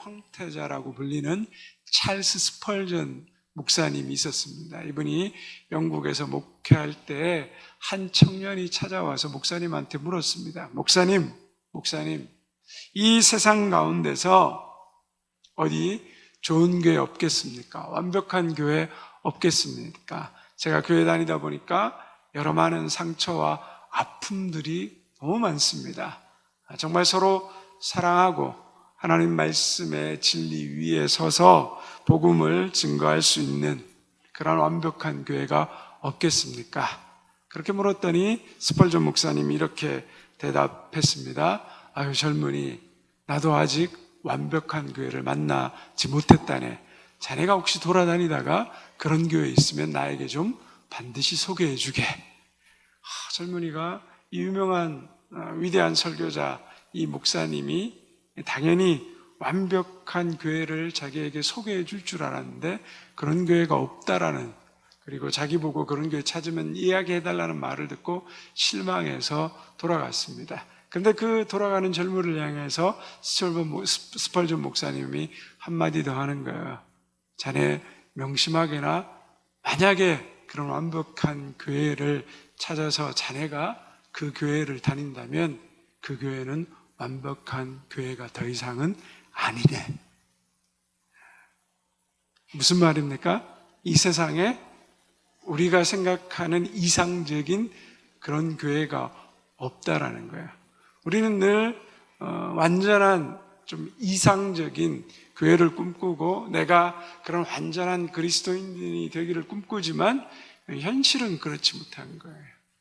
황태자라고 불리는 찰스 스펄전 목사님이 있었습니다. 이분이 영국에서 목회할 때 한 청년이 찾아와서 목사님한테 물었습니다. 목사님, 이 세상 가운데서 어디 좋은 교회 없겠습니까? 완벽한 교회 없겠습니까? 제가 교회 다니다 보니까 여러 많은 상처와 아픔들이 너무 많습니다. 정말 서로 사랑하고 하나님 말씀의 진리 위에 서서 복음을 증거할 수 있는 그런 완벽한 교회가 없겠습니까? 그렇게 물었더니 스펄전 목사님이 이렇게 대답했습니다. 아유 젊은이, 나도 아직 완벽한 교회를 만나지 못했다네. 자네가 혹시 돌아다니다가 그런 교회 있으면 나에게 좀 반드시 소개해 주게. 젊은이가 이 유명한 위대한 설교자 이 목사님이 당연히 완벽한 교회를 자기에게 소개해 줄 줄 알았는데 그런 교회가 없다라는, 그리고 자기 보고 그런 교회 찾으면 이야기해 달라는 말을 듣고 실망해서 돌아갔습니다. 그런데 그 돌아가는 젊은이를 향해서 스펄전 목사님이 한마디 더 하는 거예요. 자네 명심하게나 만약에 그런 완벽한 교회를 찾아서 자네가 그 교회를 다닌다면 그 교회는 완벽한 교회가 더 이상은 아니래. 무슨 말입니까? 이 세상에 우리가 생각하는 이상적인 그런 교회가 없다라는 거예요. 우리는 늘 완전한 좀 이상적인 교회를 꿈꾸고 내가 그런 완전한 그리스도인이 되기를 꿈꾸지만 현실은 그렇지 못한 거예요.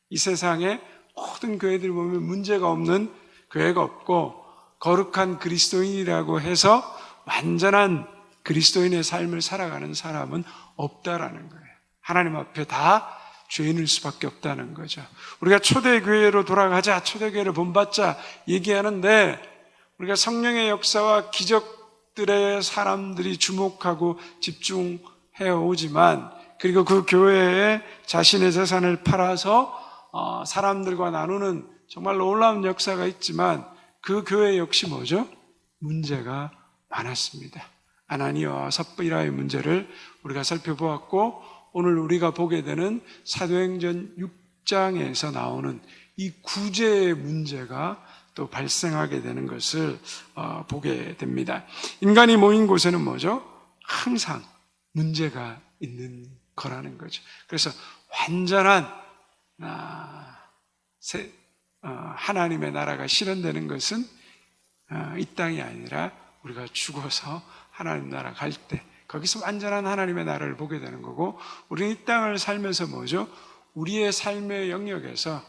이 세상에 모든 교회들 보면 문제가 없는 교회가 없고 거룩한 그리스도인이라고 해서 완전한 그리스도인의 삶을 살아가는 사람은 없다라는 거예요. 하나님 앞에 다 죄인일 수밖에 없다는 거죠. 우리가 초대교회로 돌아가자, 초대교회를 본받자 얘기하는데 우리가 성령의 역사와 기적들의 사람들이 주목하고 집중해 오지만, 그리고 그 교회에 자신의 재산을 팔아서 사람들과 나누는 정말 놀라운 역사가 있지만 그 교회 역시 뭐죠? 문제가 많았습니다. 아나니아와 삽비라의 문제를 우리가 살펴보았고, 오늘 우리가 보게 되는 사도행전 6장에서 나오는 이 구제의 문제가 또 발생하게 되는 것을 보게 됩니다. 인간이 모인 곳에는 뭐죠? 항상 문제가 있는 거라는 거죠. 그래서 완전한 하나님의 나라가 실현되는 것은 이 땅이 아니라 우리가 죽어서 하나님 나라 갈 때 거기서 완전한 하나님의 나라를 보게 되는 거고, 우리는 이 땅을 살면서 뭐죠? 우리의 삶의 영역에서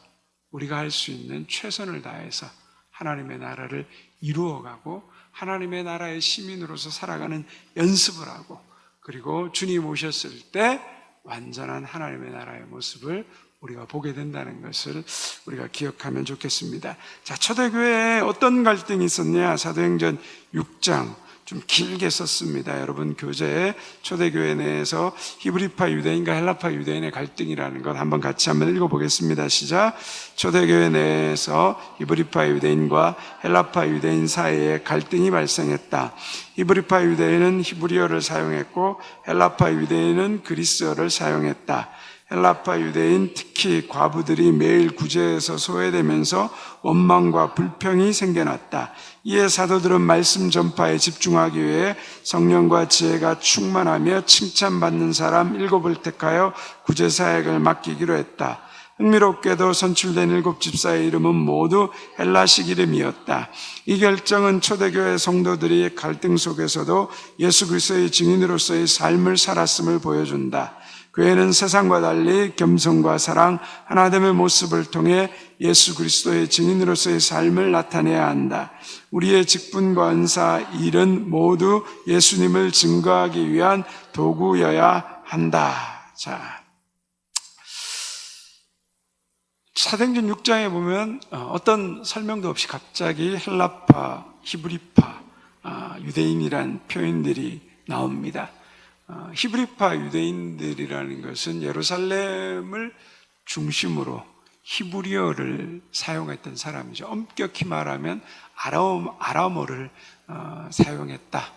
우리가 할 수 있는 최선을 다해서 하나님의 나라를 이루어가고 하나님의 나라의 시민으로서 살아가는 연습을 하고, 그리고 주님 오셨을 때 완전한 하나님의 나라의 모습을 우리가 보게 된다는 것을 우리가 기억하면 좋겠습니다. 자, 초대교회에 어떤 갈등이 있었냐? 사도행전 6장 좀 길게 썼습니다. 여러분 교재에 초대교회 내에서 히브리파 유대인과 헬라파 유대인의 갈등이라는 것 한번 같이 한번 읽어보겠습니다. 시작. 초대교회 내에서 히브리파 유대인과 헬라파 유대인 사이에 갈등이 발생했다. 히브리파 유대인은 히브리어를 사용했고 헬라파 유대인은 그리스어를 사용했다. 헬라파 유대인, 특히 과부들이 매일 구제에서 소외되면서 원망과 불평이 생겨났다. 이에 사도들은 말씀 전파에 집중하기 위해 성령과 지혜가 충만하며 칭찬받는 사람 7을 택하여 구제 사역을 맡기기로 했다. 흥미롭게도 선출된 7 집사의 이름은 모두 헬라식 이름이었다. 이 결정은 초대교회 성도들이 갈등 속에서도 예수 그리스도의 증인으로서의 삶을 살았음을 보여준다. 교회는 세상과 달리 겸손과 사랑, 하나됨의 모습을 통해 예수 그리스도의 증인으로서의 삶을 나타내야 한다. 우리의 직분과 은사, 일은 모두 예수님을 증거하기 위한 도구여야 한다. 자, 사도행전 6장에 보면 어떤 설명도 없이 갑자기 헬라파, 히브리파, 유대인이란 표현들이 나옵니다. 히브리파 유대인들이라는 것은 예루살렘을 중심으로 히브리어를 사용했던 사람이죠. 엄격히 말하면 아람어를 사용했다.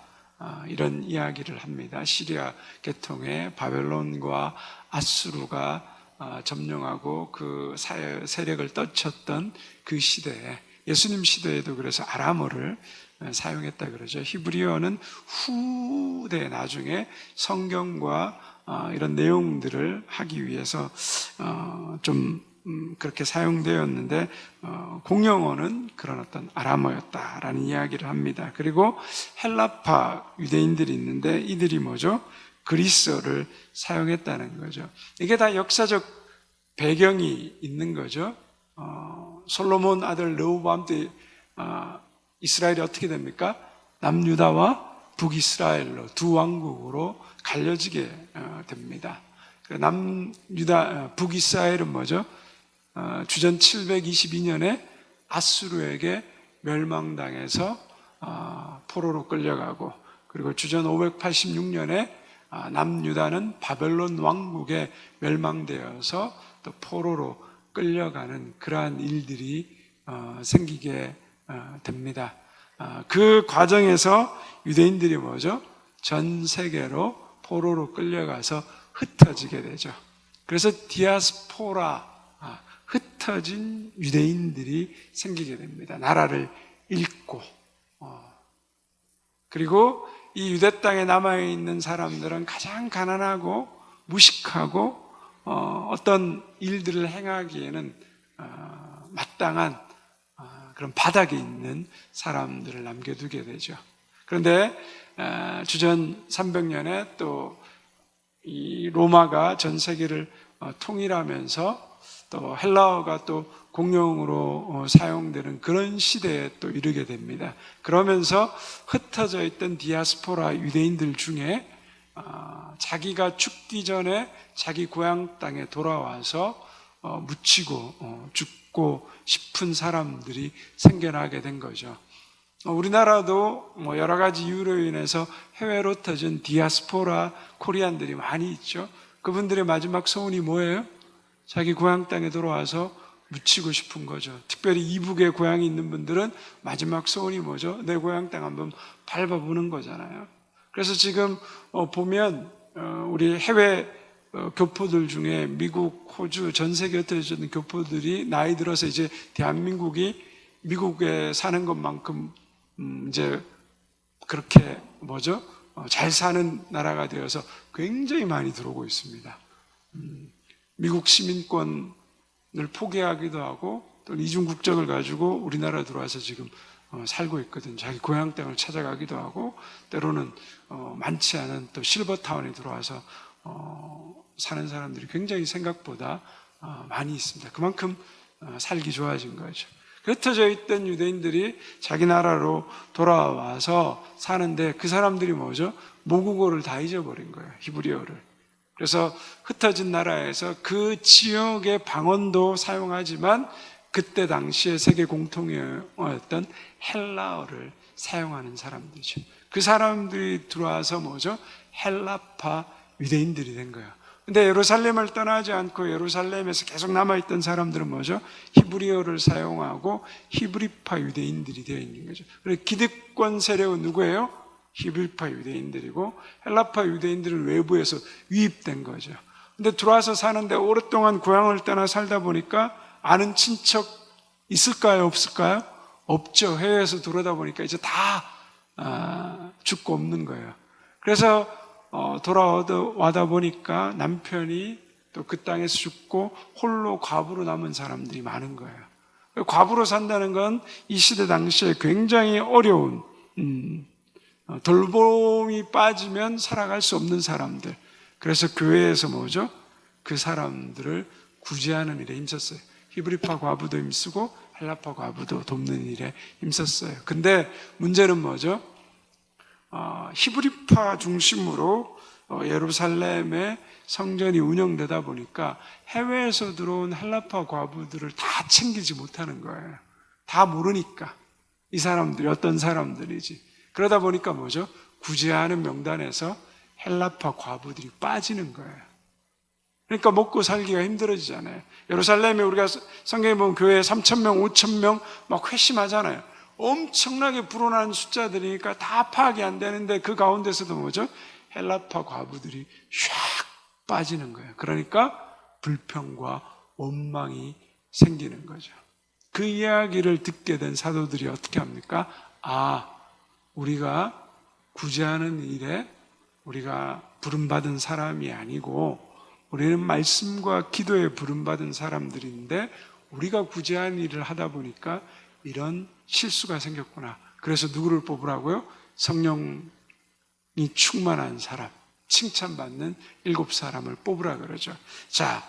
이런 이야기를 합니다. 시리아 계통의 바벨론과 아수르가 점령하고 그 세력을 떨쳤던 그 시대에, 예수님 시대에도 그래서 아람어를 사용했다 그러죠. 히브리어는 후대 나중에 성경과 이런 내용들을 하기 위해서 좀 그렇게 사용되었는데, 공용어는 그런 어떤 아람어였다라는 이야기를 합니다. 그리고 헬라파 유대인들이 있는데 이들이 뭐죠? 그리스어를 사용했다는 거죠. 이게 다 역사적 배경이 있는 거죠. 솔로몬 아들 르호보암 때 이스라엘이 어떻게 됩니까? 남유다와 북이스라엘로 두 왕국으로 갈려지게 됩니다. 남유다, 북이스라엘은 뭐죠? 주전 722년에 아수르에게 멸망당해서 포로로 끌려가고, 그리고 주전 586년에 남유다는 바벨론 왕국에 멸망되어서 또 포로로 끌려가는 그러한 일들이 생기게 됩니다. 그 과정에서 유대인들이 뭐죠? 전 세계로 포로로 끌려가서 흩어지게 되죠. 그래서 디아스포라, 흩어진 유대인들이 생기게 됩니다. 나라를 잃고. 그리고 이 유대 땅에 남아있는 사람들은 가장 가난하고 무식하고 어떤 일들을 행하기에는 마땅한 그런 바닥에 있는 사람들을 남겨두게 되죠. 그런데 주전 300년에 또 이 로마가 전 세계를 통일하면서 또 헬라어가 또 공용으로 사용되는 그런 시대에 또 이르게 됩니다. 그러면서 흩어져 있던 디아스포라 유대인들 중에 자기가 죽기 전에 자기 고향 땅에 돌아와서 묻히고 죽고 싶은 사람들이 생겨나게 된 거죠. 우리나라도 여러 가지 이유로 인해서 해외로 흩어진 디아스포라 코리안들이 많이 있죠. 그분들의 마지막 소원이 뭐예요? 자기 고향 땅에 돌아와서 묻히고 싶은 거죠. 특별히 이북에 고향이 있는 분들은 마지막 소원이 뭐죠? 내 고향 땅 한번 밟아보는 거잖아요. 그래서 지금 보면 우리 해외 교포들 중에 미국, 호주, 전 세계에 흩어져 있는 교포들이 나이 들어서 이제 대한민국이 미국에 사는 것만큼 이제 그렇게 뭐죠? 잘 사는 나라가 되어서 굉장히 많이 들어오고 있습니다. 미국 시민권을 포기하기도 하고 또 이중 국적을 가지고 우리나라 들어와서 지금 살고 있거든요. 자기 고향 땅을 찾아가기도 하고, 때로는 많지 않은 또 실버타운에 들어와서 사는 사람들이 굉장히 생각보다 많이 있습니다. 그만큼 살기 좋아진 거죠. 흩어져 있던 유대인들이 자기 나라로 돌아와서 사는데 그 사람들이 뭐죠? 모국어를 다 잊어버린 거예요. 히브리어를. 그래서 흩어진 나라에서 그 지역의 방언도 사용하지만 그때 당시에 세계 공통어였던 헬라어를 사용하는 사람들이죠. 그 사람들이 들어와서 뭐죠? 헬라파 유대인들이 된 거예요. 근데 예루살렘을 떠나지 않고 예루살렘에서 계속 남아있던 사람들은 뭐죠? 히브리어를 사용하고 히브리파 유대인들이 되어 있는 거죠. 그래서 기득권 세력은 누구예요? 히브리파 유대인들이고, 헬라파 유대인들은 외부에서 유입된 거죠. 근데 들어와서 사는데 오랫동안 고향을 떠나 살다 보니까 아는 친척 있을까요? 없을까요? 없죠. 해외에서 들어오다 보니까 이제 다 죽고 없는 거예요. 그래서 돌아와다 보니까 남편이 또 그 땅에서 죽고 홀로 과부로 남은 사람들이 많은 거예요. 과부로 산다는 건 이 시대 당시에 굉장히 어려운, 돌봄이 빠지면 살아갈 수 없는 사람들. 그래서 교회에서 뭐죠? 그 사람들을 구제하는 일에 힘썼어요. 히브리파 과부도 힘쓰고 헬라파 과부도 돕는 일에 힘썼어요. 근데 문제는 뭐죠? 히브리파 중심으로 예루살렘의 성전이 운영되다 보니까 해외에서 들어온 헬라파 과부들을 다 챙기지 못하는 거예요. 다 모르니까 이 사람들이 어떤 사람들이지. 그러다 보니까 뭐죠? 구제하는 명단에서 헬라파 과부들이 빠지는 거예요. 그러니까 먹고 살기가 힘들어지잖아요. 예루살렘에 우리가 성경에 보면 교회에 3,000명, 5,000명 막 회심하잖아요. 엄청나게 불어난 숫자들이니까 다 파악이 안 되는데 그 가운데서도 뭐죠? 헬라파 과부들이 샥 빠지는 거예요. 그러니까 불평과 원망이 생기는 거죠. 그 이야기를 듣게 된 사도들이 어떻게 합니까? 우리가 구제하는 일에 우리가 부름받은 사람이 아니고 우리는 말씀과 기도에 부름받은 사람들인데 우리가 구제하는 일을 하다 보니까 이런 실수가 생겼구나. 그래서 누구를 뽑으라고요? 성령이 충만한 사람, 칭찬받는 7사람을 뽑으라 그러죠. 자,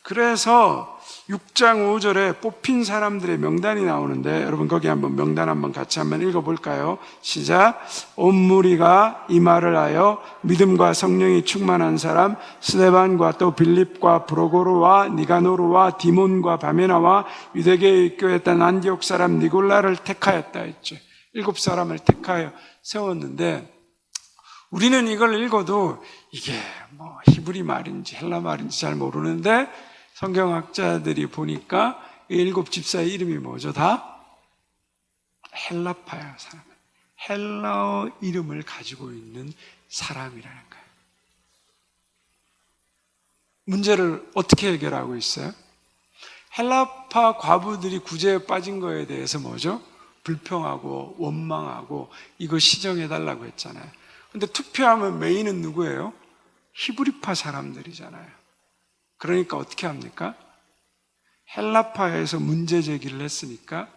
그래서 6장 5절에 뽑힌 사람들의 명단이 나오는데 여러분 거기 한번 명단 한번 같이 한번 읽어볼까요? 시작. 온 무리가 이 말을 하여 믿음과 성령이 충만한 사람 스데반과 또 빌립과 브로고르와 니가노르와 디몬과 바메나와 유대계에 입교했던 안디옥 사람 니골라를 택하였다 했죠. 7사람을 택하여 세웠는데 우리는 이걸 읽어도 이게 뭐 히브리 말인지 헬라 말인지 잘 모르는데 성경학자들이 보니까 이 7집사의 이름이 뭐죠? 다 헬라파야, 사람. 헬라어 이름을 가지고 있는 사람이라는 거예요. 문제를 어떻게 해결하고 있어요? 헬라파 과부들이 구제에 빠진 거에 대해서 뭐죠? 불평하고 원망하고 이거 시정해달라고 했잖아요. 근데 투표하면 메인은 누구예요? 히브리파 사람들이잖아요. 그러니까 어떻게 합니까? 헬라파에서 문제 제기를 했으니까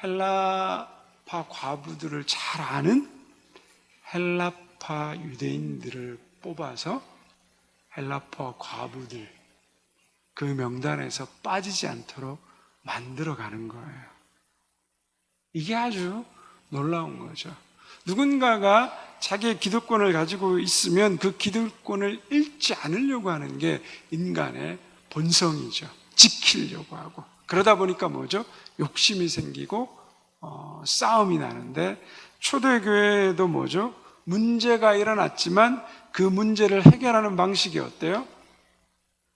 헬라파 과부들을 잘 아는 헬라파 유대인들을 뽑아서 헬라파 과부들 그 명단에서 빠지지 않도록 만들어가는 거예요. 이게 아주 놀라운 거죠. 누군가가 자기의 기득권을 가지고 있으면 그 기득권을 잃지 않으려고 하는 게 인간의 본성이죠. 지키려고 하고. 그러다 보니까 뭐죠? 욕심이 생기고 싸움이 나는데 초대교회도 뭐죠? 문제가 일어났지만 그 문제를 해결하는 방식이 어때요?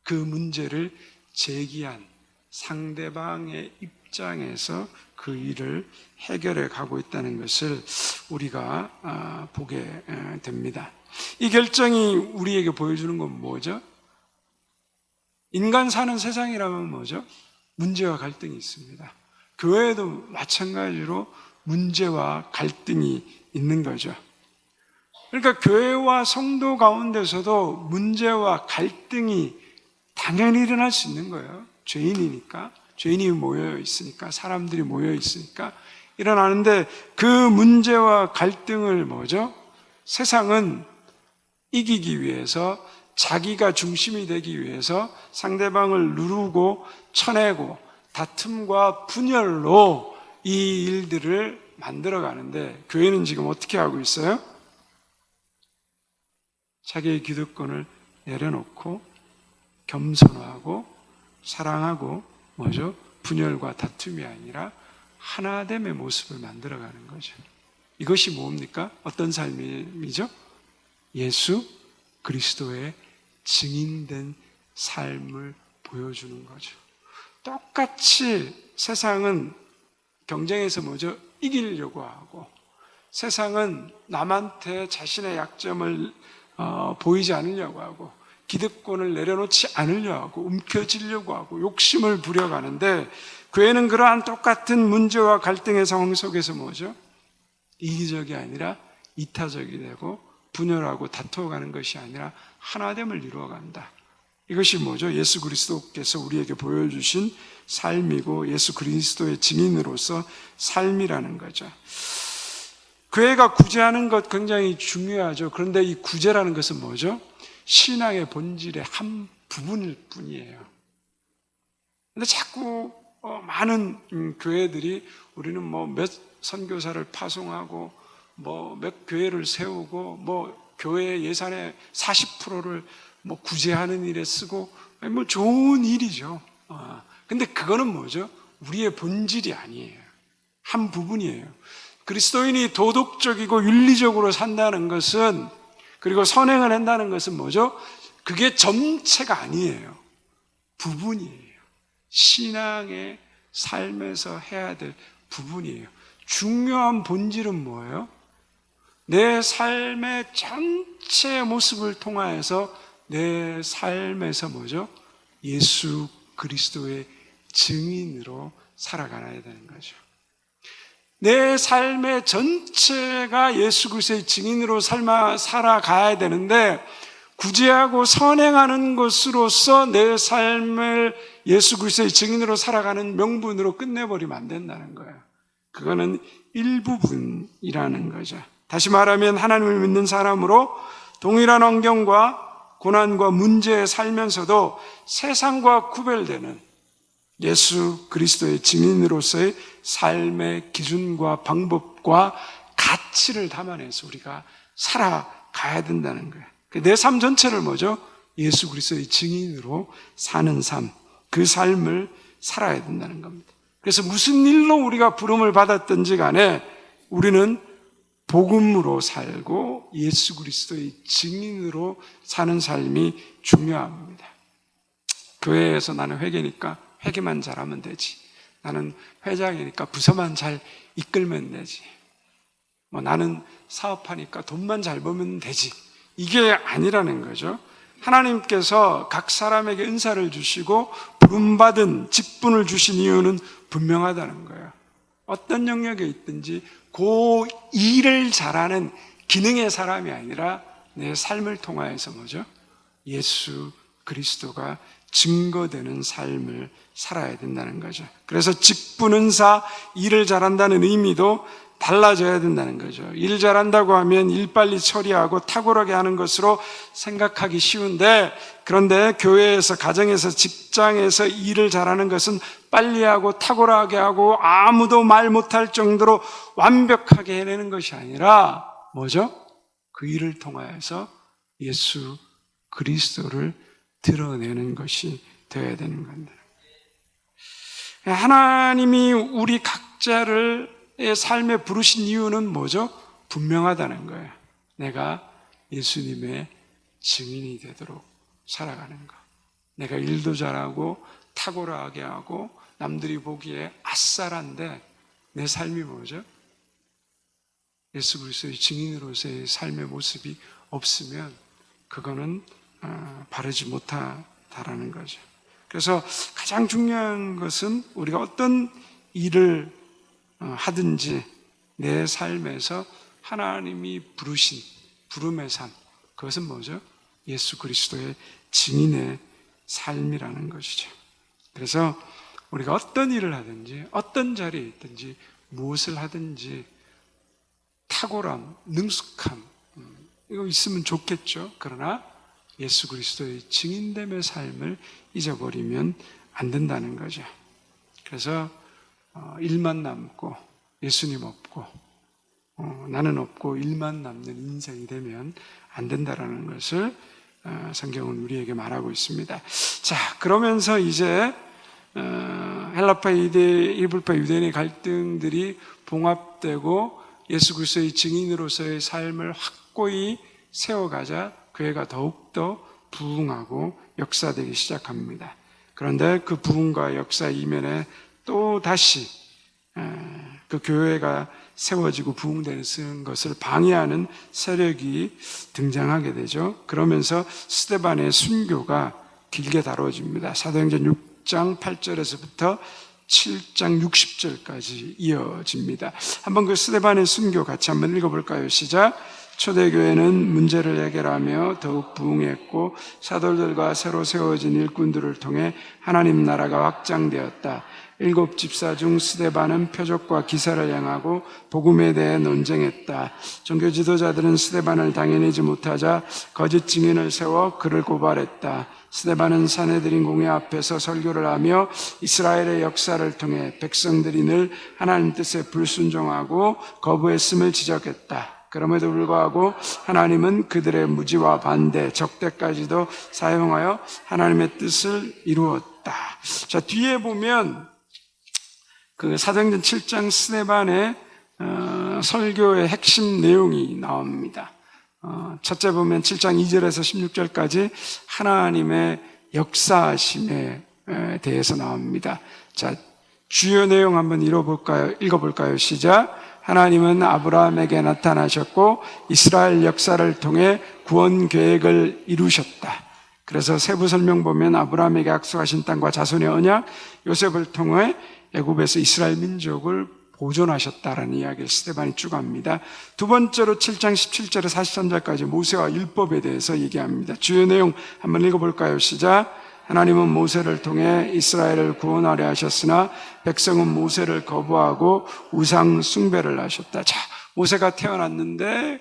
그 문제를 제기한 상대방의 입장에서 그 일을 해결해 가고 있다는 것을 우리가 보게 됩니다. 이 결정이 우리에게 보여주는 건 뭐죠? 인간 사는 세상이라면 뭐죠? 문제와 갈등이 있습니다. 교회에도 마찬가지로 문제와 갈등이 있는 거죠. 그러니까 교회와 성도 가운데서도 문제와 갈등이 당연히 일어날 수 있는 거예요. 죄인이니까. 죄인이 모여 있으니까, 사람들이 모여 있으니까 일어나는데 그 문제와 갈등을 뭐죠? 세상은 이기기 위해서 자기가 중심이 되기 위해서 상대방을 누르고 쳐내고 다툼과 분열로 이 일들을 만들어 가는데 교회는 지금 어떻게 하고 있어요? 자기의 기득권을 내려놓고 겸손하고 사랑하고 뭐죠? 분열과 다툼이 아니라 하나됨의 모습을 만들어가는 거죠. 이것이 뭡니까? 어떤 삶이죠? 예수 그리스도의 증인된 삶을 보여주는 거죠. 똑같이 세상은 경쟁에서 뭐죠? 이기려고 하고 세상은 남한테 자신의 약점을 보이지 않으려고 하고 기득권을 내려놓지 않으려고 하고 움켜쥐려고 하고 욕심을 부려가는데 교회는 그러한 똑같은 문제와 갈등의 상황 속에서 뭐죠? 이기적이 아니라 이타적이 되고 분열하고 다투어가는 것이 아니라 하나됨을 이루어간다. 이것이 뭐죠? 예수 그리스도께서 우리에게 보여주신 삶이고 예수 그리스도의 증인으로서 삶이라는 거죠. 교회가 구제하는 것 굉장히 중요하죠. 그런데 이 구제라는 것은 뭐죠? 신앙의 본질의 한 부분일 뿐이에요. 근데 자꾸 많은 교회들이 우리는 뭐 몇 선교사를 파송하고 뭐 몇 교회를 세우고 뭐 교회 예산의 40%를 뭐 구제하는 일에 쓰고 뭐 좋은 일이죠. 근데 그거는 뭐죠? 우리의 본질이 아니에요. 한 부분이에요. 그리스도인이 도덕적이고 윤리적으로 산다는 것은 그리고 선행을 한다는 것은 뭐죠? 그게 전체가 아니에요. 부분이에요. 신앙의 삶에서 해야 될 부분이에요. 중요한 본질은 뭐예요? 내 삶의 전체 모습을 통하여서 내 삶에서 뭐죠? 예수 그리스도의 증인으로 살아가야 되는 거죠. 내 삶의 전체가 예수 그리스도의 증인으로 살아가야 되는데, 구제하고 선행하는 것으로서 내 삶을 예수 그리스도의 증인으로 살아가는 명분으로 끝내버리면 안 된다는 거예요. 그거는 일부분이라는 거죠. 다시 말하면 하나님을 믿는 사람으로 동일한 환경과 고난과 문제에 살면서도 세상과 구별되는 예수 그리스도의 증인으로서의 삶의 기준과 방법과 가치를 담아내서 우리가 살아가야 된다는 거예요. 내 삶 전체를 뭐죠? 예수 그리스도의 증인으로 사는 삶, 그 삶을 살아야 된다는 겁니다. 그래서 무슨 일로 우리가 부름을 받았든지 간에 우리는 복음으로 살고 예수 그리스도의 증인으로 사는 삶이 중요합니다. 교회에서 나는 회계니까 회계만 잘하면 되지. 나는 회장이니까 부서만 잘 이끌면 되지. 나는 사업하니까 돈만 잘 벌면 되지. 이게 아니라는 거죠. 하나님께서 각 사람에게 은사를 주시고 부름받은 직분을 주신 이유는 분명하다는 거예요. 어떤 영역에 있든지 그 일을 잘하는 기능의 사람이 아니라 내 삶을 통하여서 뭐죠? 예수 그리스도가 증거되는 삶을 살아야 된다는 거죠. 그래서 직분, 은사, 일을 잘한다는 의미도 달라져야 된다는 거죠. 일 잘한다고 하면 일 빨리 처리하고 탁월하게 하는 것으로 생각하기 쉬운데, 그런데 교회에서, 가정에서, 직장에서 일을 잘하는 것은 빨리 하고 탁월하게 하고 아무도 말 못할 정도로 완벽하게 해내는 것이 아니라 뭐죠? 그 일을 통하여서 예수 그리스도를 드러내는 것이 되어야 되는 겁니다. 하나님이 우리 각자를 삶에 부르신 이유는 뭐죠? 분명하다는 거예요. 내가 예수님의 증인이 되도록 살아가는 것. 내가 일도 잘하고 탁월하게 하고 남들이 보기에 아싸란데 내 삶이 뭐죠? 예수 그리스도의 증인으로서의 삶의 모습이 없으면 그거는 바르지 못하다라는 거죠. 그래서 가장 중요한 것은 우리가 어떤 일을 하든지 내 삶에서 하나님이 부르신 부름의 삶, 그것은 뭐죠? 예수 그리스도의 증인의 삶이라는 것이죠. 그래서 우리가 어떤 일을 하든지 어떤 자리에 있든지 무엇을 하든지 탁월함, 능숙함 이거 있으면 좋겠죠. 그러나 예수 그리스도의 증인됨의 삶을 잊어버리면 안 된다는 거죠. 그래서 일만 남고 예수님 없고 나는 없고 일만 남는 인생이 되면 안 된다라는 것을 성경은 우리에게 말하고 있습니다. 자, 그러면서 이제 헬라파 유대, 히브리파 유대인의 갈등들이 봉합되고 예수 그리스도의 증인으로서의 삶을 확고히 세워가자 교회가 더욱더 부흥하고 역사되기 시작합니다. 그런데 그 부흥과 역사 이면에 또 다시 그 교회가 세워지고 부흥되는 것을 방해하는 세력이 등장하게 되죠. 그러면서 스데반의 순교가 길게 다뤄집니다. 사도행전 6장 8절에서부터 7장 60절까지 이어집니다. 한번 그 스데반의 순교 같이 한번 읽어볼까요? 시작. 초대교회는 문제를 해결하며 더욱 부흥했고 사도들과 새로 세워진 일꾼들을 통해 하나님 나라가 확장되었다. 7 집사 중 스데반은 표적과 기사를 행하고 복음에 대해 논쟁했다. 종교 지도자들은 스데반을 당해내지 못하자 거짓 증인을 세워 그를 고발했다. 스데반은 산헤드린 공회 앞에서 설교를 하며 이스라엘의 역사를 통해 백성들이 늘 하나님 뜻에 불순종하고 거부했음을 지적했다. 그럼에도 불구하고 하나님은 그들의 무지와 반대, 적대까지도 사용하여 하나님의 뜻을 이루었다. 자, 뒤에 보면 그 사도행전 7장 스데반의 설교의 핵심 내용이 나옵니다. 첫째 보면 7장 2절에서 16절까지 하나님의 역사하심에 대해서 나옵니다. 자, 주요 내용 한번 읽어볼까요? 시작. 하나님은 아브라함에게 나타나셨고 이스라엘 역사를 통해 구원 계획을 이루셨다. 그래서 세부 설명 보면 아브라함에게 약속하신 땅과 자손의 언약, 요셉을 통해 애굽에서 이스라엘 민족을 보존하셨다라는 이야기를 스데반이 쭉 합니다. 두 번째로 7장 17절에 43절까지 모세와 율법에 대해서 얘기합니다. 주요 내용 한번 읽어볼까요? 시작. 하나님은 모세를 통해 이스라엘을 구원하려 하셨으나 백성은 모세를 거부하고 우상 숭배를 하셨다. 자, 모세가 태어났는데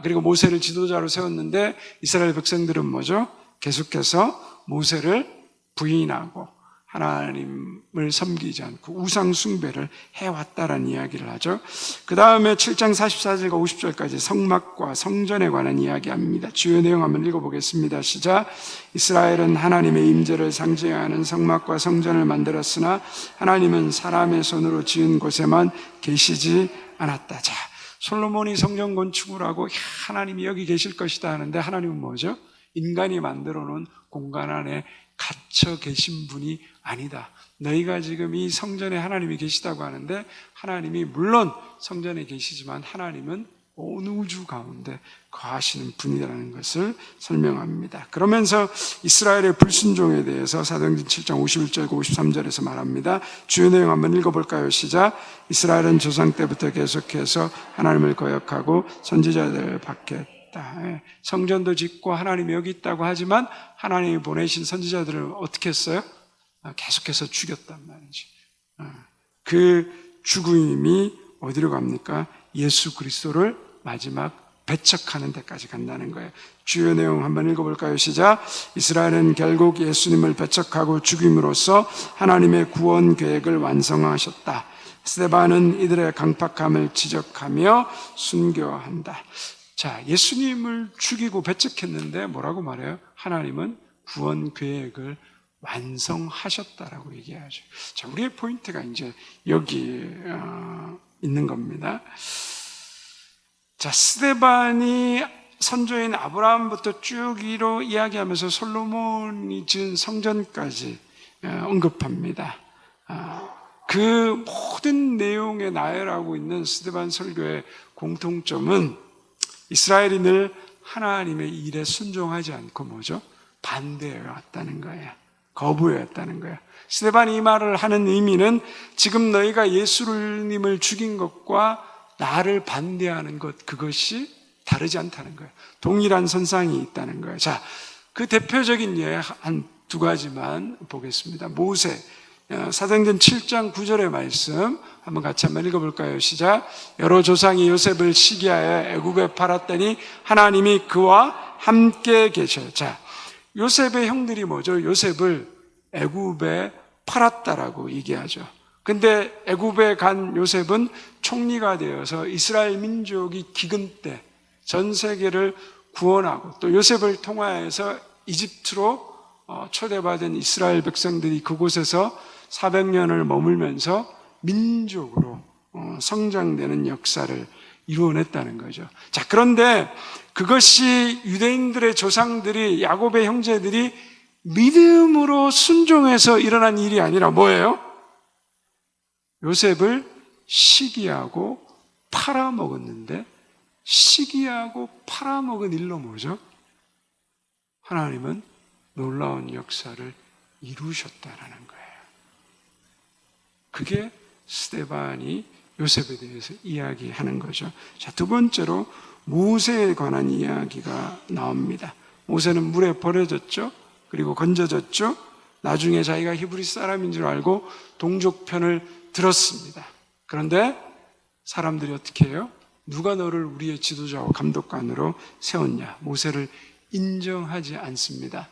그리고 모세를 지도자로 세웠는데 이스라엘 백성들은 뭐죠? 계속해서 모세를 부인하고 하나님을 섬기지 않고 우상 숭배를 해왔다라는 이야기를 하죠. 그 다음에 7장 44절과 50절까지 성막과 성전에 관한 이야기합니다. 주요 내용 한번 읽어보겠습니다. 시작. 이스라엘은 하나님의 임재를 상징하는 성막과 성전을 만들었으나 하나님은 사람의 손으로 지은 곳에만 계시지 않았다. 자, 솔로몬이 성전 건축을 하고 하나님이 여기 계실 것이다 하는데 하나님은 뭐죠? 인간이 만들어 놓은 공간 안에 갇혀 계신 분이 아니다. 너희가 지금 이 성전에 하나님이 계시다고 하는데 하나님이 물론 성전에 계시지만 하나님은 온 우주 가운데 거하시는 분이라는 것을 설명합니다. 그러면서 이스라엘의 불순종에 대해서 사도행전 7장 51절과 53절에서 말합니다. 주요 내용 한번 읽어볼까요? 시작. 이스라엘은 조상 때부터 계속해서 하나님을 거역하고 선지자들을 박해 성전도 짓고 하나님이 여기 있다고 하지만 하나님이 보내신 선지자들을 어떻게 했어요? 계속해서 죽였단 말이죠. 그 죽음이 어디로 갑니까? 예수 그리스도를 마지막 배척하는 데까지 간다는 거예요. 주요 내용 한번 읽어볼까요? 시작. 이스라엘은 결국 예수님을 배척하고 죽임으로써 하나님의 구원 계획을 완성하셨다. 스데반은 이들의 강팍함을 지적하며 순교한다. 자, 예수님을 죽이고 배척했는데 뭐라고 말해요? 하나님은 구원 계획을 완성하셨다라고 얘기하죠. 자, 우리의 포인트가 이제 여기 있는 겁니다. 자, 스데반이 선조인 아브라함부터 쭉 이로 이야기하면서 솔로몬이 지은 성전까지 언급합니다. 그 모든 내용에 나열하고 있는 스데반 설교의 공통점은 이스라엘이 늘 하나님의 일에 순종하지 않고 뭐죠? 반대해왔다는 거예요. 거부해왔다는 거예요. 스데반이 이 말을 하는 의미는 지금 너희가 예수님을 죽인 것과 나를 반대하는 것, 그것이 다르지 않다는 거예요. 동일한 선상이 있다는 거예요. 자, 그 대표적인 예 한 두 가지만 보겠습니다. 모세, 사도행전 7장 9절의 말씀 한번 같이 한번 읽어볼까요? 시작. 여러 조상이 요셉을 시기하여 애굽에 팔았더니 하나님이 그와 함께 계셔. 자, 요셉의 형들이 뭐죠? 요셉을 애굽에 팔았다라고 얘기하죠. 근데 애굽에 간 요셉은 총리가 되어서 이스라엘 민족이 기근 때 전 세계를 구원하고 또 요셉을 통하여서 이집트로 초대받은 이스라엘 백성들이 그곳에서 400년을 머물면서 민족으로 성장되는 역사를 이루어냈다는 거죠. 자, 그런데 그것이 유대인들의 조상들이, 야곱의 형제들이 믿음으로 순종해서 일어난 일이 아니라 뭐예요? 요셉을 시기하고 팔아먹었는데, 시기하고 팔아먹은 일로 뭐죠? 하나님은 놀라운 역사를 이루셨다라는 거예요. 그게 스데반이 요셉에 대해서 이야기하는 거죠. 자, 두 번째로 모세에 관한 이야기가 나옵니다. 모세는 물에 버려졌죠. 그리고 건져졌죠. 나중에 자기가 히브리 사람인 줄 알고 동족 편을 들었습니다. 그런데 사람들이 어떻게 해요? 누가 너를 우리의 지도자와 감독관으로 세웠냐? 모세를 인정하지 않습니다.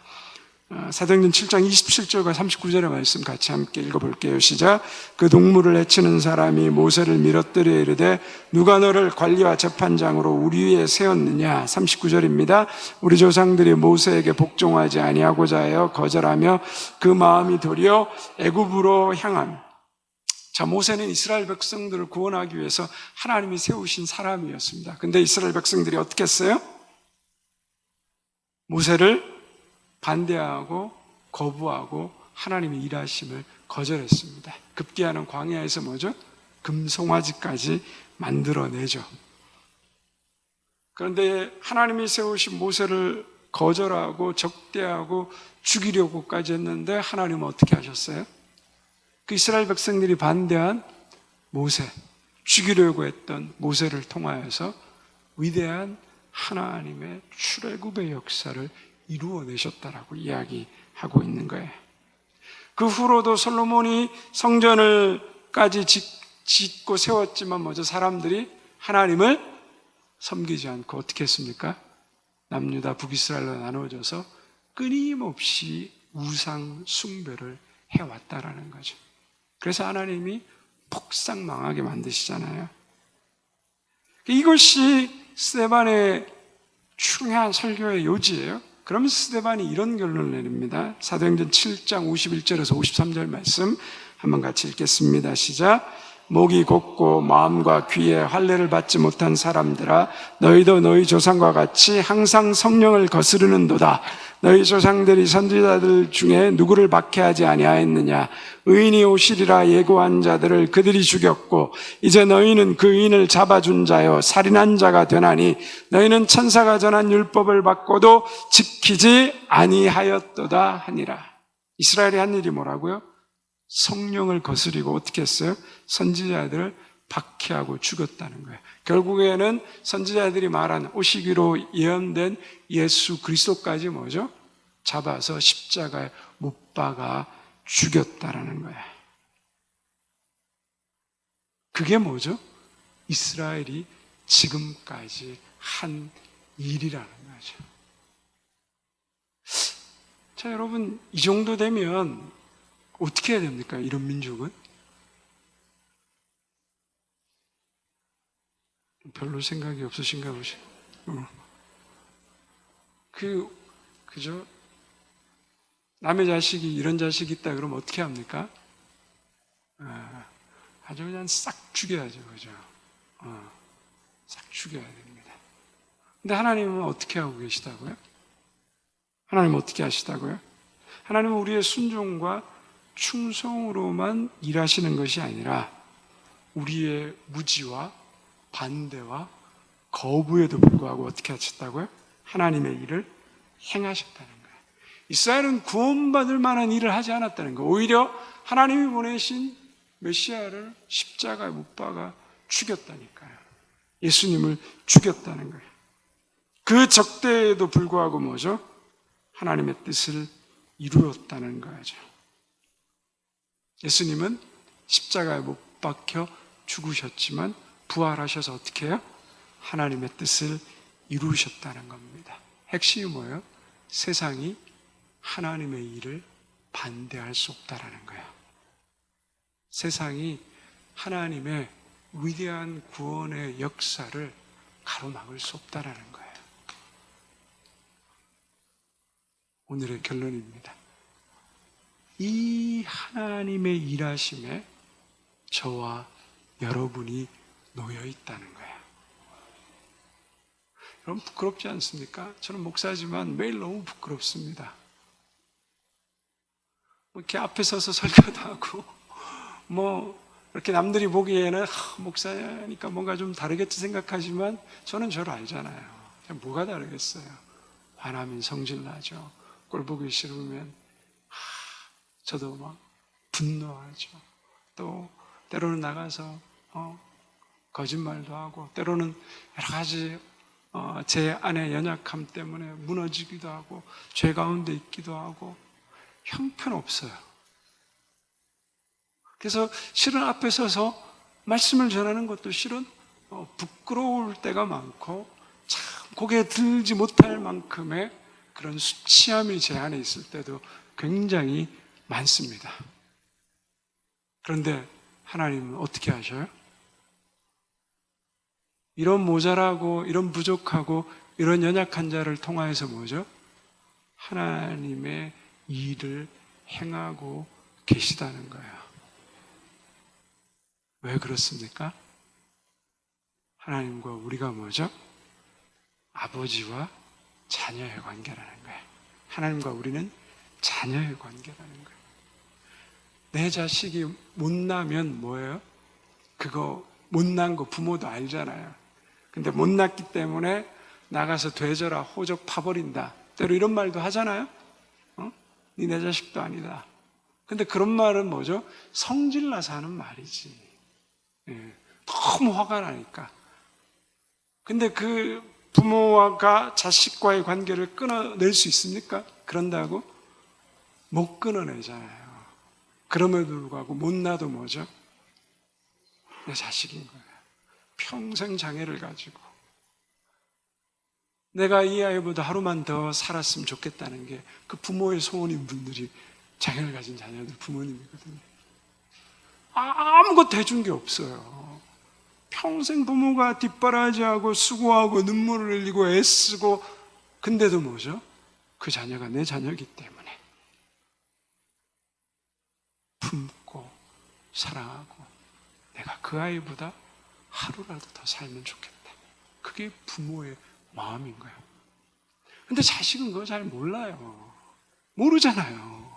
사도행전 7장 27절과 39절의 말씀 같이 함께 읽어볼게요. 시작. 그 동물을 해치는 사람이 모세를 밀어뜨려 이르되 누가 너를 관리와 재판장으로 우리 위에 세웠느냐? 39절입니다. 우리 조상들이 모세에게 복종하지 아니하고자 하여 거절하며 그 마음이 도리어 애굽으로 향함. 자, 모세는 이스라엘 백성들을 구원하기 위해서 하나님이 세우신 사람이었습니다. 근데 이스라엘 백성들이 어떻게 했어요? 모세를 반대하고 거부하고 하나님의 일하심을 거절했습니다. 급기야는 광야에서 뭐죠? 금송아지까지 만들어내죠. 그런데 하나님이 세우신 모세를 거절하고 적대하고 죽이려고까지 했는데 하나님은 어떻게 하셨어요? 그 이스라엘 백성들이 반대한 모세, 죽이려고 했던 모세를 통하여서 위대한 하나님의 출애굽의 역사를 이루어내셨다라고 이야기하고 있는 거예요. 그 후로도 솔로몬이 성전을까지 짓고 세웠지만 먼저 사람들이 하나님을 섬기지 않고 어떻게 했습니까? 남유다 북이스라엘로 나누어져서 끊임없이 우상 숭배를 해왔다라는 거죠. 그래서 하나님이 폭삭 망하게 만드시잖아요. 이것이 스데반의 중요한 설교의 요지예요. 그러면서 스데반이 이런 결론을 내립니다. 사도행전 7장 51절에서 53절 말씀 한번 같이 읽겠습니다. 시작. 목이 곧고 마음과 귀에 할례를 받지 못한 사람들아, 너희도 너희 조상과 같이 항상 성령을 거스르는도다. 너희 조상들이 선지자들 중에 누구를 박해하지 아니하였느냐? 의인이 오시리라 예고한 자들을 그들이 죽였고 이제 너희는 그 의인을 잡아준 자요 살인한 자가 되나니 너희는 천사가 전한 율법을 받고도 지키지 아니하였도다 하니라. 이스라엘이 한 일이 뭐라고요? 성령을 거스리고 어떻게 했어요? 선지자들을 박해하고 죽였다는 거예요. 결국에는 선지자들이 말한 오시기로 예언된 예수 그리스도까지 뭐죠? 잡아서 십자가에 못 박아 죽였다라는 거예요. 그게 뭐죠? 이스라엘이 지금까지 한 일이라는 거죠. 자, 여러분, 이 정도 되면 어떻게 해야 됩니까? 이런 민족은? 별로 생각이 없으신가 보시. 그죠? 남의 자식이 이런 자식이 있다 그러면 어떻게 합니까? 아주 그냥 싹 죽여야죠, 그죠? 싹 죽여야 됩니다. 근데 하나님은 어떻게 하고 계시다고요? 하나님은 어떻게 하시다고요? 하나님은 우리의 순종과 충성으로만 일하시는 것이 아니라 우리의 무지와 반대와 거부에도 불구하고 어떻게 하셨다고요? 하나님의 일을 행하셨다는 거예요. 이스라엘은 구원받을 만한 일을 하지 않았다는 거예요. 오히려 하나님이 보내신 메시아를 십자가에 못 박아 죽였다니까요. 예수님을 죽였다는 거예요. 그 적대에도 불구하고 뭐죠? 하나님의 뜻을 이루었다는 거죠. 예수님은 십자가에 못 박혀 죽으셨지만 부활하셔서 어떻게 해요? 하나님의 뜻을 이루셨다는 겁니다. 핵심이 뭐예요? 세상이 하나님의 일을 반대할 수 없다라는 거예요. 세상이 하나님의 위대한 구원의 역사를 가로막을 수 없다라는 거예요. 오늘의 결론입니다. 이 하나님의 일하심에 저와 여러분이 놓여 있다는 거예요. 여러분 부끄럽지 않습니까? 저는 목사지만 매일 너무 부끄럽습니다. 이렇게 앞에 서서 설교도 하고 이렇게 남들이 보기에는 목사니까 뭔가 좀 다르겠지 생각하지만 저는 저를 알잖아요. 뭐가 다르겠어요? 화나면 성질나죠. 꼴 보기 싫으면 저도 막 분노하죠. 또 때로는 나가서 거짓말도 하고 때로는 여러 가지 제 안의 연약함 때문에 무너지기도 하고 죄 가운데 있기도 하고 형편없어요. 그래서 실은 앞에 서서 말씀을 전하는 것도 실은 부끄러울 때가 많고 참 고개 들지 못할 만큼의 그런 수치함이 제 안에 있을 때도 굉장히 많습니다. 그런데 하나님은 어떻게 하셔요? 이런 모자라고 이런 부족하고 이런 연약한 자를 통하여서 뭐죠? 하나님의 일을 행하고 계시다는 거예요. 왜 그렇습니까? 하나님과 우리가 뭐죠? 아버지와 자녀의 관계라는 거예요. 하나님과 우리는 자녀의 관계라는 거예요. 내 자식이 못나면 뭐예요? 그거 못난 거 부모도 알잖아요. 근데 못났기 때문에 나가서 되져라 호적 파버린다. 때로 이런 말도 하잖아요. 네 내 자식도 아니다. 근데 그런 말은 뭐죠? 성질나서 하는 말이지. 예, 너무 화가 나니까. 근데 그 부모가 자식과의 관계를 끊어낼 수 있습니까? 그런다고? 못 끊어내잖아요. 그럼에도 불구하고 못나도 뭐죠? 내 자식인 거예요. 평생 장애를 가지고. 내가 이 아이보다 하루만 더 살았으면 좋겠다는 게 그 부모의 소원인 분들이 장애를 가진 자녀들 부모님이거든요. 아무것도 해준 게 없어요. 평생 부모가 뒷바라지하고 수고하고 눈물을 흘리고 애쓰고 근데도 뭐죠? 그 자녀가 내 자녀이기 때문에 품고 사랑하고 내가 그 아이보다 하루라도 더 살면 좋겠다. 그게 부모의 마음인 거예요. 근데 자식은 그거 잘 몰라요. 모르잖아요.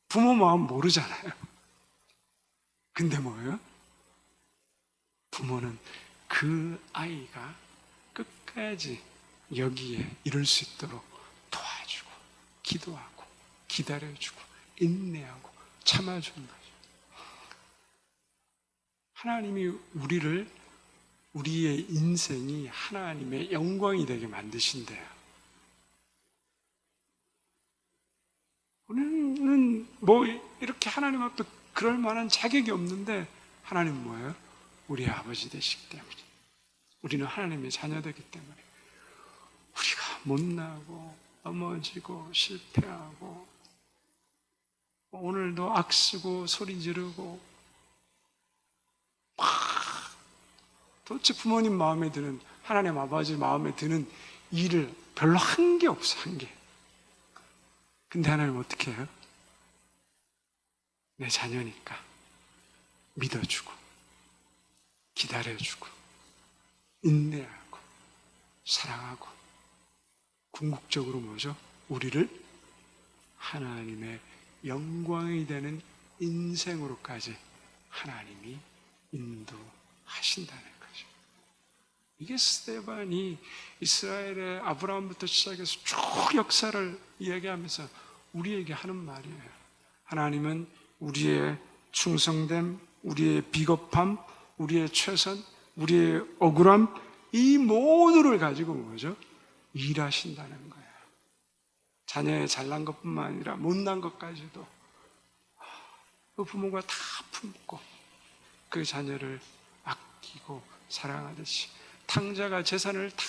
부모 마음 모르잖아요. 근데 뭐예요? 부모는 그 아이가 끝까지 여기에 이룰 수 있도록 도와주고 기도하고 기다려주고 인내하고 참아주는 거죠. 하나님이 우리의 인생이 하나님의 영광이 되게 만드신대요. 우리는 뭐 이렇게 하나님 앞에 그럴 만한 자격이 없는데 하나님 뭐예요? 우리의 아버지 되시기 때문에 우리는 하나님의 자녀되기 때문에 우리가 못나고 넘어지고 실패하고 오늘도 악쓰고 소리 지르고 도대체 부모님 마음에 드는 하나님 아버지 마음에 드는 일을 별로 한 게 없어. 한 게. 근데 하나님 어떻게 해요? 내 자녀니까 믿어주고 기다려주고 인내하고 사랑하고 궁극적으로 뭐죠? 우리를 하나님의 영광이 되는 인생으로까지 하나님이 인도하신다는 거죠. 이게 스데반이 이스라엘의 아브라함부터 시작해서 쭉 역사를 이야기하면서 우리에게 하는 말이에요. 하나님은 우리의 충성됨, 우리의 비겁함, 우리의 최선, 우리의 억울함 이 모두를 가지고 뭐죠? 일하신다는 거예요. 자녀의 잘난 것뿐만 아니라 못난 것까지도 그 부모가 다 품고 그 자녀를 아끼고 사랑하듯이 탕자가 재산을 다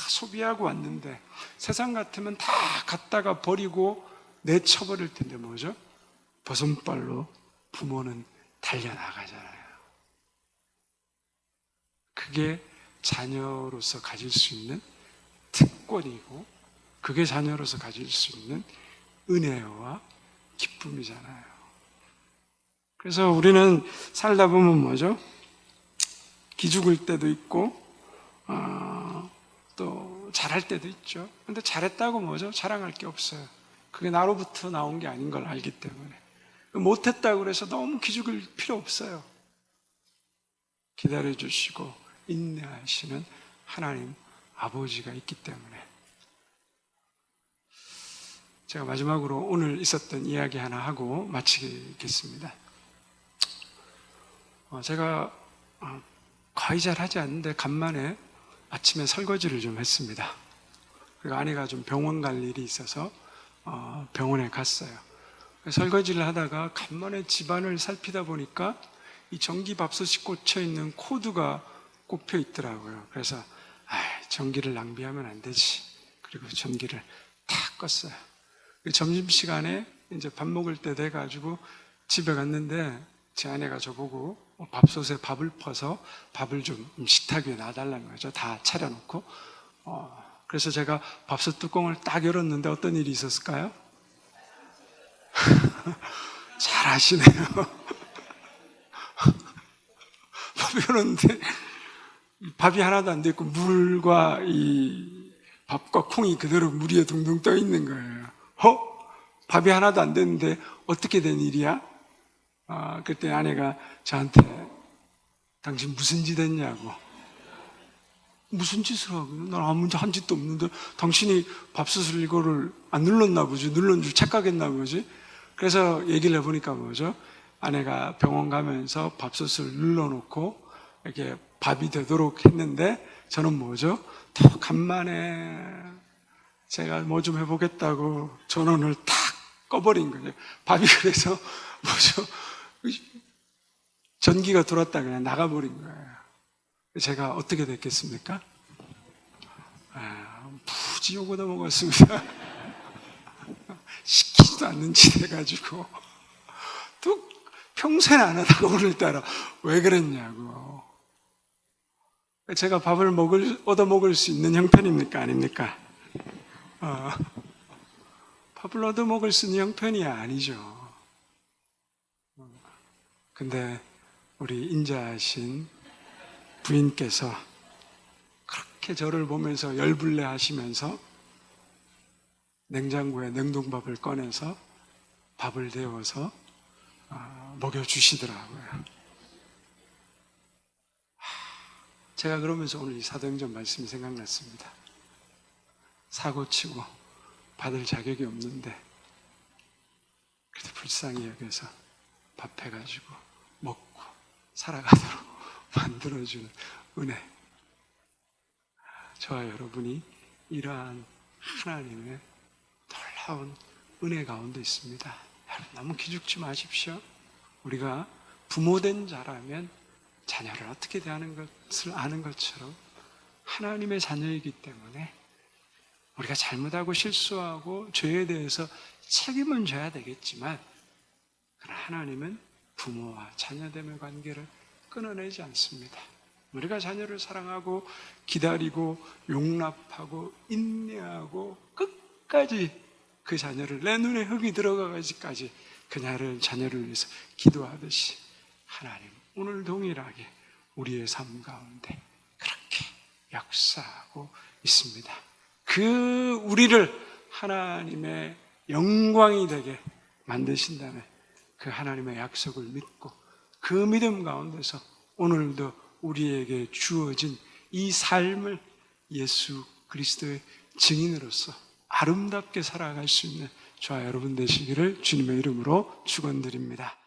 소비하고 왔는데 세상 같으면 다 갖다가 버리고 내쳐버릴 텐데 뭐죠? 버선발로 부모는 달려나가잖아요. 그게 자녀로서 가질 수 있는 특권이고 그게 자녀로서 가질 수 있는 은혜와 기쁨이잖아요. 그래서 우리는 살다 보면 뭐죠? 기죽을 때도 있고 또 잘할 때도 있죠. 근데 잘했다고 뭐죠? 자랑할 게 없어요. 그게 나로부터 나온 게 아닌 걸 알기 때문에. 못했다고 그래서 너무 기죽을 필요 없어요. 기다려주시고 인내하시는 하나님 아버지가 있기 때문에. 제가 마지막으로 오늘 있었던 이야기 하나 하고 마치겠습니다. 제가 거의 잘 하지 않는데 간만에 아침에 설거지를 좀 했습니다. 그리고 아내가 좀 병원 갈 일이 있어서 병원에 갔어요. 설거지를 하다가 간만에 집안을 살피다 보니까 이 전기밥솥이 꽂혀 있는 코드가 꼽혀 있더라고요. 그래서 전기를 낭비하면 안 되지. 그리고 전기를 다 껐어요. 점심시간에 이제 밥 먹을 때 돼가지고 집에 갔는데 제 아내가 저보고 밥솥에 밥을 퍼서 밥을 좀 식탁 위에 놔달라는 거죠. 다 차려놓고. 그래서 제가 밥솥 뚜껑을 딱 열었는데 어떤 일이 있었을까요? 잘 아시네요. 밥 열었는데 밥이 하나도 안 됐고 물과 이 밥과 콩이 그대로 물 위에 둥둥 떠 있는 거예요. 밥이 하나도 안 됐는데 어떻게 된 일이야? 그때 아내가 저한테 당신 무슨 짓 했냐고. 무슨 짓을 하고요? 난 아무 한 짓도 없는데 당신이 밥솥을 이거를 안 눌렀나 보지. 눌른 줄 착각했나 보지. 그래서 얘기를 해보니까 뭐죠? 아내가 병원 가면서 밥솥을 눌러놓고 이렇게 밥이 되도록 했는데 저는 뭐죠? 더 간만에 제가 뭐 좀 해보겠다고 전원을 탁 꺼버린 거예요. 밥이 그래서 뭐죠? 전기가 돌았다 그냥 나가버린 거예요. 제가 어떻게 됐겠습니까? 무지 욕을 먹었습니다. 시키지도 않는 짓 해가지고 또 평소에 안 하다가 오늘따라 왜 그랬냐고. 제가 밥을 얻어 먹을 수 있는 형편입니까? 아닙니까? 밥을 얻어 먹을 수 있는 형편이 아니죠. 근데 우리 인자하신 부인께서 그렇게 저를 보면서 열불내 하시면서 냉장고에 냉동밥을 꺼내서 밥을 데워서 먹여주시더라고요. 제가 그러면서 오늘 이 사도행전 말씀이 생각났습니다. 사고치고 받을 자격이 없는데 그래도 불쌍히 여겨서 밥 해가지고 먹고 살아가도록 만들어주는 은혜. 저와 여러분이 이러한 하나님의 놀라운 은혜 가운데 있습니다. 여러분 너무 기죽지 마십시오. 우리가 부모된 자라면 자녀를 어떻게 대하는 것을 아는 것처럼 하나님의 자녀이기 때문에 우리가 잘못하고 실수하고 죄에 대해서 책임은 져야 되겠지만 그러나 하나님은 부모와 자녀됨의 관계를 끊어내지 않습니다. 우리가 자녀를 사랑하고 기다리고 용납하고 인내하고 끝까지 그 자녀를 내 눈에 흙이 들어가기까지 자녀를 위해서 기도하듯이 하나님 오늘 동일하게 우리의 삶 가운데 그렇게 역사하고 있습니다. 그 우리를 하나님의 영광이 되게 만드신다는 그 하나님의 약속을 믿고 그 믿음 가운데서 오늘도 우리에게 주어진 이 삶을 예수 그리스도의 증인으로서 아름답게 살아갈 수 있는 저와 여러분 되시기를 주님의 이름으로 축원드립니다.